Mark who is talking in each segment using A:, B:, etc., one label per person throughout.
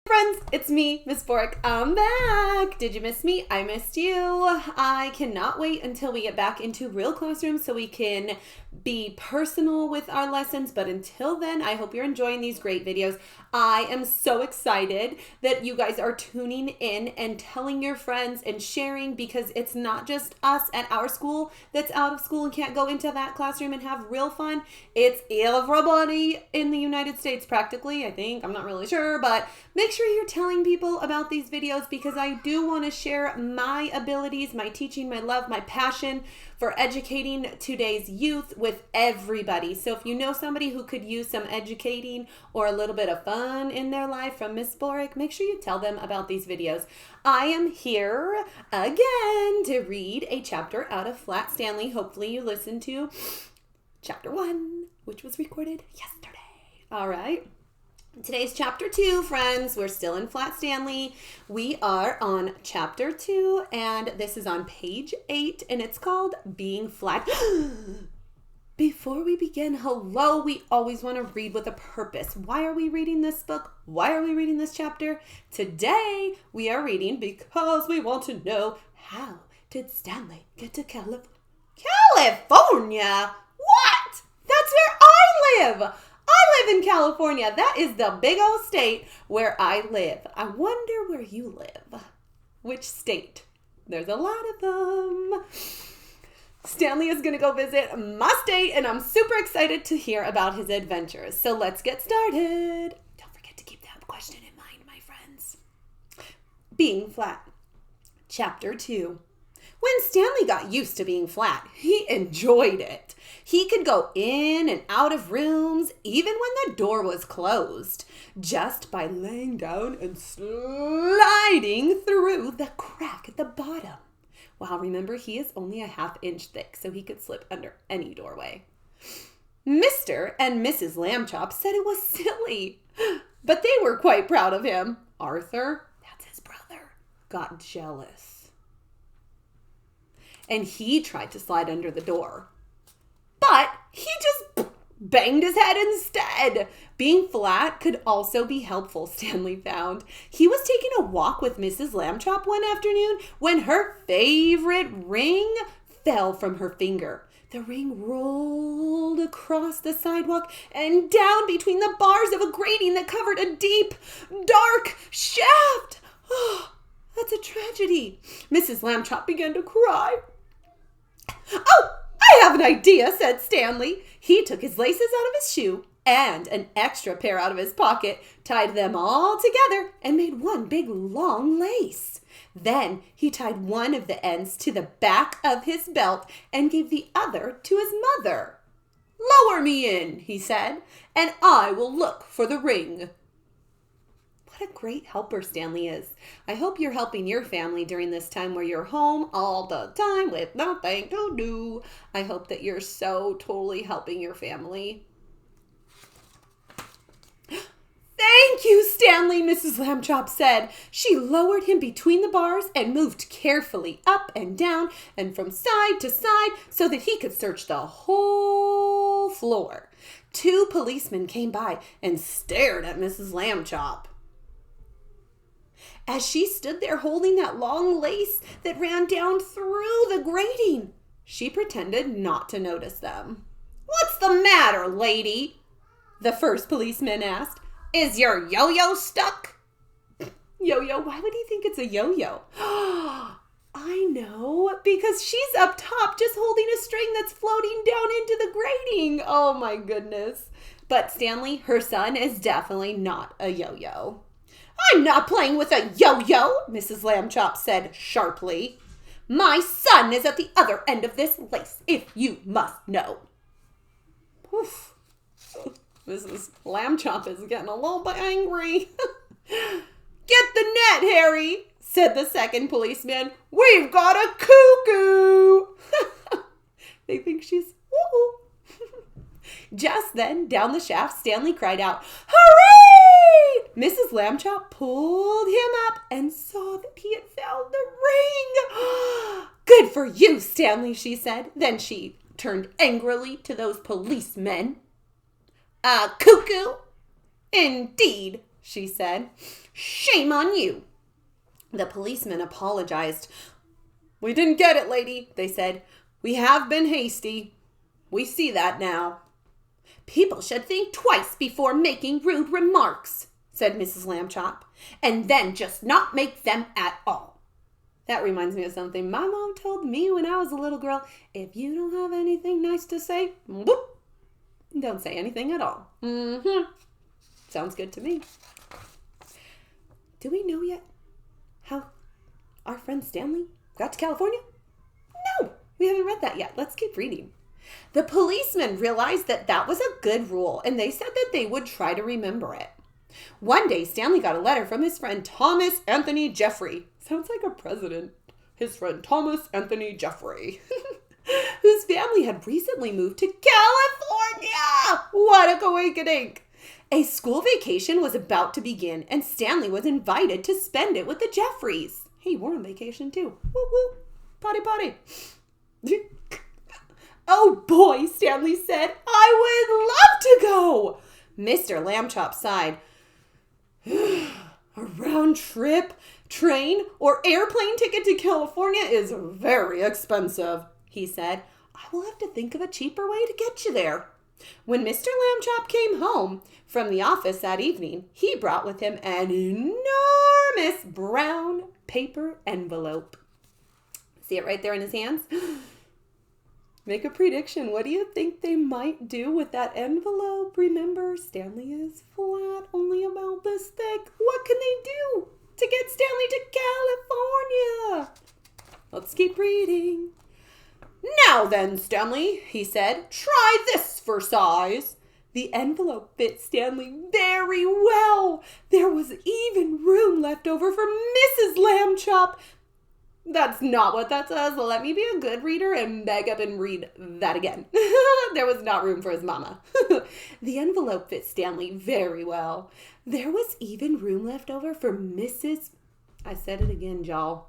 A: Friends, it's me, Miss Borek. I'm back. Did you miss me? I missed you. I cannot wait until we get back into real classrooms so we can be personal with our lessons. But until then, I hope you're enjoying these great videos. I am so excited that you guys are tuning in and telling your friends and sharing, because it's not just us at our school that's out of school and can't go into that classroom and have real fun. It's everybody in the United States practically, I think. I'm not really sure, but make sure you're telling people about these videos, because I do want to share my abilities, my teaching, my love, my passion for educating today's youth with everybody. So if you know somebody who could use some educating or a little bit of fun in their life from Miss Borek, make sure you tell them about these videos. I am here again to read a chapter out of Flat Stanley. Hopefully you listened to chapter 1, which was recorded yesterday. All right. Today's chapter 2, friends. We're still in Flat Stanley. We are on chapter 2, and this is on page 8, and it's called Being Flat. Before we begin, hello, we always want to read with a purpose. Why are we reading this book? Why are we reading this chapter? Today, we are reading because we want to know, how did Stanley get to California? California? What? That's where I live. I live in California. That is the big old state where I live. I wonder where you live. Which state? There's a lot of them. Stanley is going to go visit my state, and I'm super excited to hear about his adventures. So let's get started. Don't forget to keep that question in mind, my friends. Being flat. Chapter 2. When Stanley got used to being flat, he enjoyed it. He could go in and out of rooms, even when the door was closed, just by laying down and sliding through the crack at the bottom. Wow, remember, he is only a ½ inch thick, so he could slip under any doorway. Mr. and Mrs. Lambchop said it was silly, but they were quite proud of him. Arthur, that's his brother, got jealous, and he tried to slide under the door. But he just banged his head instead. Being flat could also be helpful, Stanley found. He was taking a walk with Mrs. Lambchop one afternoon when her favorite ring fell from her finger. The ring rolled across the sidewalk and down between the bars of a grating that covered a deep, dark shaft. Oh, that's a tragedy. Mrs. Lambchop began to cry. "Oh, I have an idea," said Stanley. He took his laces out of his shoe and an extra pair out of his pocket, tied them all together, and made one big long lace. Then he tied one of the ends to the back of his belt and gave the other to his mother. "Lower me in," he said, "and I will look for the ring." What a great helper Stanley is. I hope you're helping your family during this time where you're home all the time with nothing to do. I hope that you're so totally helping your family. "Thank you, Stanley," Mrs. Lambchop said. She lowered him between the bars and moved carefully up and down and from side to side so that he could search the whole floor. 2 policemen came by and stared at Mrs. Lambchop as she stood there holding that long lace that ran down through the grating. She pretended not to notice them. "What's the matter, lady?" the first policeman asked. "Is your yo-yo stuck?" Yo-yo? Why would he think it's a yo-yo? I know, because she's up top just holding a string that's floating down into the grating. Oh my goodness. But Stanley, her son, is definitely not a yo-yo. "I'm not playing with a yo-yo," Mrs. Lambchop said sharply. "My son is at the other end of this lace, if you must know." Oof. Mrs. Lambchop is getting a little bit angry. "Get the net, Harry," said the second policeman. "We've got a cuckoo." They think she's woo. Just then, down the shaft, Stanley cried out, "Hooray!" Mrs. Lambchop pulled him up and saw that he had found the ring. "Good for you, Stanley," she said. Then she turned angrily to those policemen. "A cuckoo? Indeed," she said. Shame on you. The policeman apologized. We didn't get it, lady, they said. We have been hasty. We see that now. People should think twice before making rude remarks, said Mrs. Lambchop, and then just not make them at all. That reminds me of something my mom told me when I was a little girl. If you don't have anything nice to say, whoop, don't say anything at all. Sounds good to me. Do we know yet how our friend Stanley got to California? No, we haven't read that yet. Let's keep reading. The policemen realized that was a good rule, and they said that they would try to remember it. One day, Stanley got a letter from his friend Thomas Anthony Jeffrey. Sounds like a president. His friend Thomas Anthony Jeffrey, whose family had recently moved to California. What a coincidence! A school vacation was about to begin, and Stanley was invited to spend it with the Jeffreys. Hey, we're on vacation too. Woo woo. Potty potty. Oh boy, Stanley said. I would love to go. Mr. Lambchop sighed. A round trip, train, or airplane ticket to California is very expensive, he said. I will have to think of a cheaper way to get you there. When Mr. Lambchop came home from the office that evening, he brought with him an enormous brown paper envelope. See it right there in his hands? Make a prediction. What do you think they might do with that envelope? Remember, Stanley is flat, only about this thick. What can they do to get Stanley to California? Let's keep reading. Now then, Stanley, he said, try this for size. The envelope fit Stanley very well. There was even room left over for Mrs. Lambchop. That's not what that says. Let me be a good reader and back up and read that again. There was not room for his mama. The envelope fit Stanley very well. There was even room left over for Mrs. I said it again, y'all.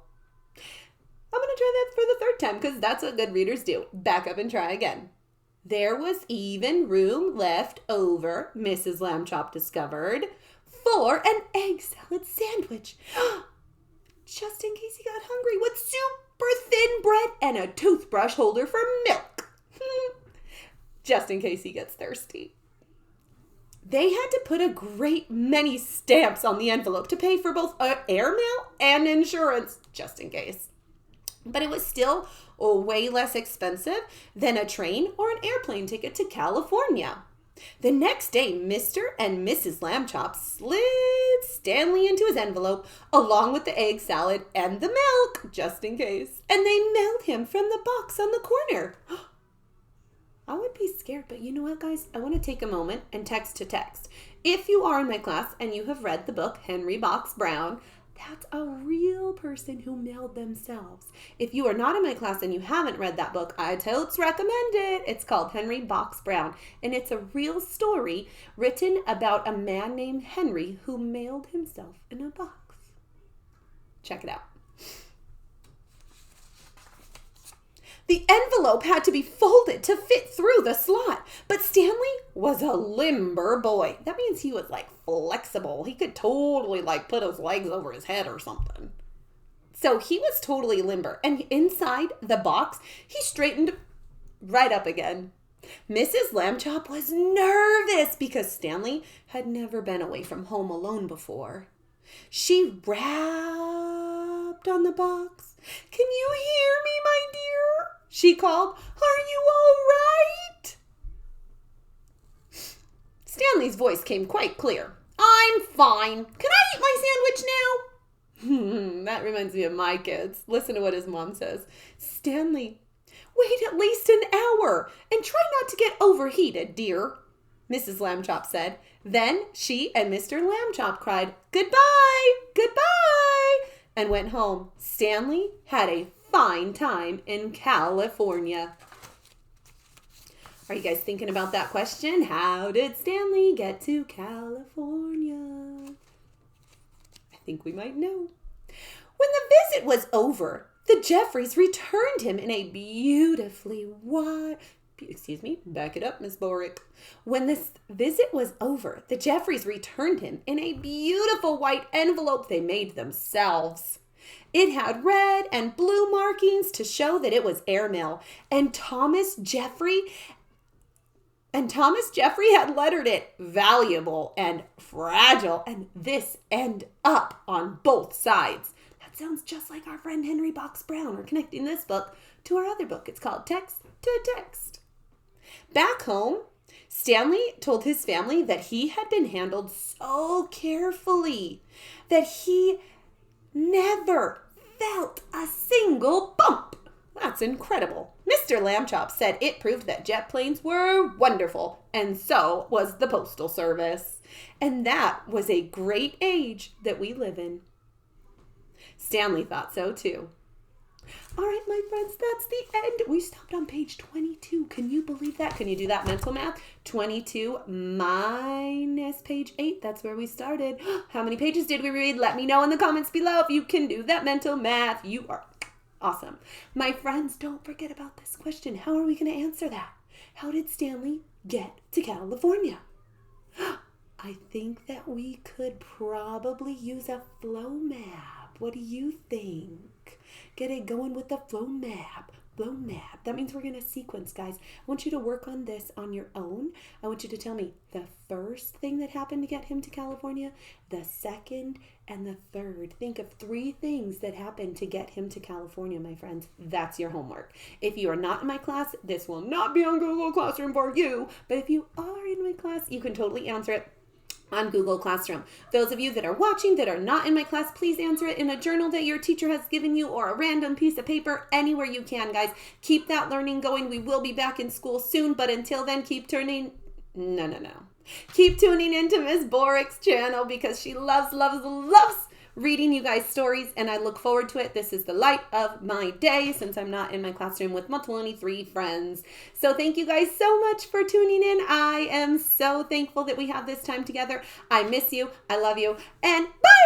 A: I'm going to try that for the third time because that's what good readers do. Back up and try again. There was even room left over, Mrs. Lambchop discovered, for an egg salad sandwich. Just in case he got hungry, with super thin bread and a toothbrush holder for milk. Just in case he gets thirsty. They had to put a great many stamps on the envelope to pay for both airmail and insurance, just in case. But it was still way less expensive than a train or an airplane ticket to California. The next day, Mr. and Mrs. Lambchop slid Stanley into his envelope along with the egg salad and the milk, just in case. And they mailed him from the box on the corner. I would be scared, but you know what, guys? I want to take a moment and text to text. If you are in my class and you have read the book Henry Box Brown, that's a real person who mailed themselves. If you are not in my class and you haven't read that book, I totes recommend it. It's called Henry Box Brown, and it's a real story written about a man named Henry who mailed himself in a box. Check it out. The envelope had to be folded to fit through the slot, but Stanley was a limber boy. That means he was flexible. He could totally put his legs over his head or something. So he was totally limber, and inside the box, he straightened right up again. Mrs. Lambchop was nervous because Stanley had never been away from home alone before. She rapped on the box. Can you hear me, my dear? She called. Are you all right? Stanley's voice came quite clear. I'm fine. Can I eat my sandwich now? That reminds me of my kids. Listen to what his mom says. Stanley, wait at least an hour and try not to get overheated, dear, Mrs. Lambchop said. Then she and Mr. Lambchop cried, goodbye, goodbye, and went home. Stanley had a fine time in California. Are you guys thinking about that question? How did Stanley get to California? I think we might know. When the visit was over, the Jeffreys returned him in a beautifully white, Back it up, Miss Borek. When this visit was over, the Jeffreys returned him in a beautiful white envelope they made themselves. It had red and blue markings to show that it was airmail, and Thomas Jeffrey had lettered it valuable and fragile, and this end up on both sides. That sounds just like our friend Henry Box Brown. We're connecting this book to our other book. It's called Text to Text. Back home, Stanley told his family that he had been handled so carefully that he never felt a single bump. That's incredible. Mr. Lambchop said it proved that jet planes were wonderful, and so was the Postal Service. And that was a great age that we live in. Stanley thought so too. All right, my friends, that's the end. We stopped on page 22. Can you believe that? Can you do that mental math? 22 minus page 8. That's where we started. How many pages did we read? Let me know in the comments below if you can do that mental math. You are awesome. My friends, don't forget about this question. How are we going to answer that? How did Stanley get to California? I think that we could probably use a flow map. What do you think? Get it going with the flow map. Flow map. That means we're going to sequence, guys. I want you to work on this on your own. I want you to tell me the first thing that happened to get him to California, the second, and the third. Think of 3 things that happened to get him to California, my friends. That's your homework. If you are not in my class, this will not be on Google Classroom for you. But if you are in my class, you can totally answer it on Google Classroom. Those of you that are watching that are not in my class, please answer it in a journal that your teacher has given you or a random piece of paper, anywhere you can, guys. Keep that learning going. We will be back in school soon, but until then, keep tuning into Miss Borek's channel because she loves reading you guys stories, and I look forward to it. This is the light of my day since I'm not in my classroom with my 23 friends. So thank you guys so much for tuning in. I am so thankful that we have this time together. I miss you. I love you. And bye!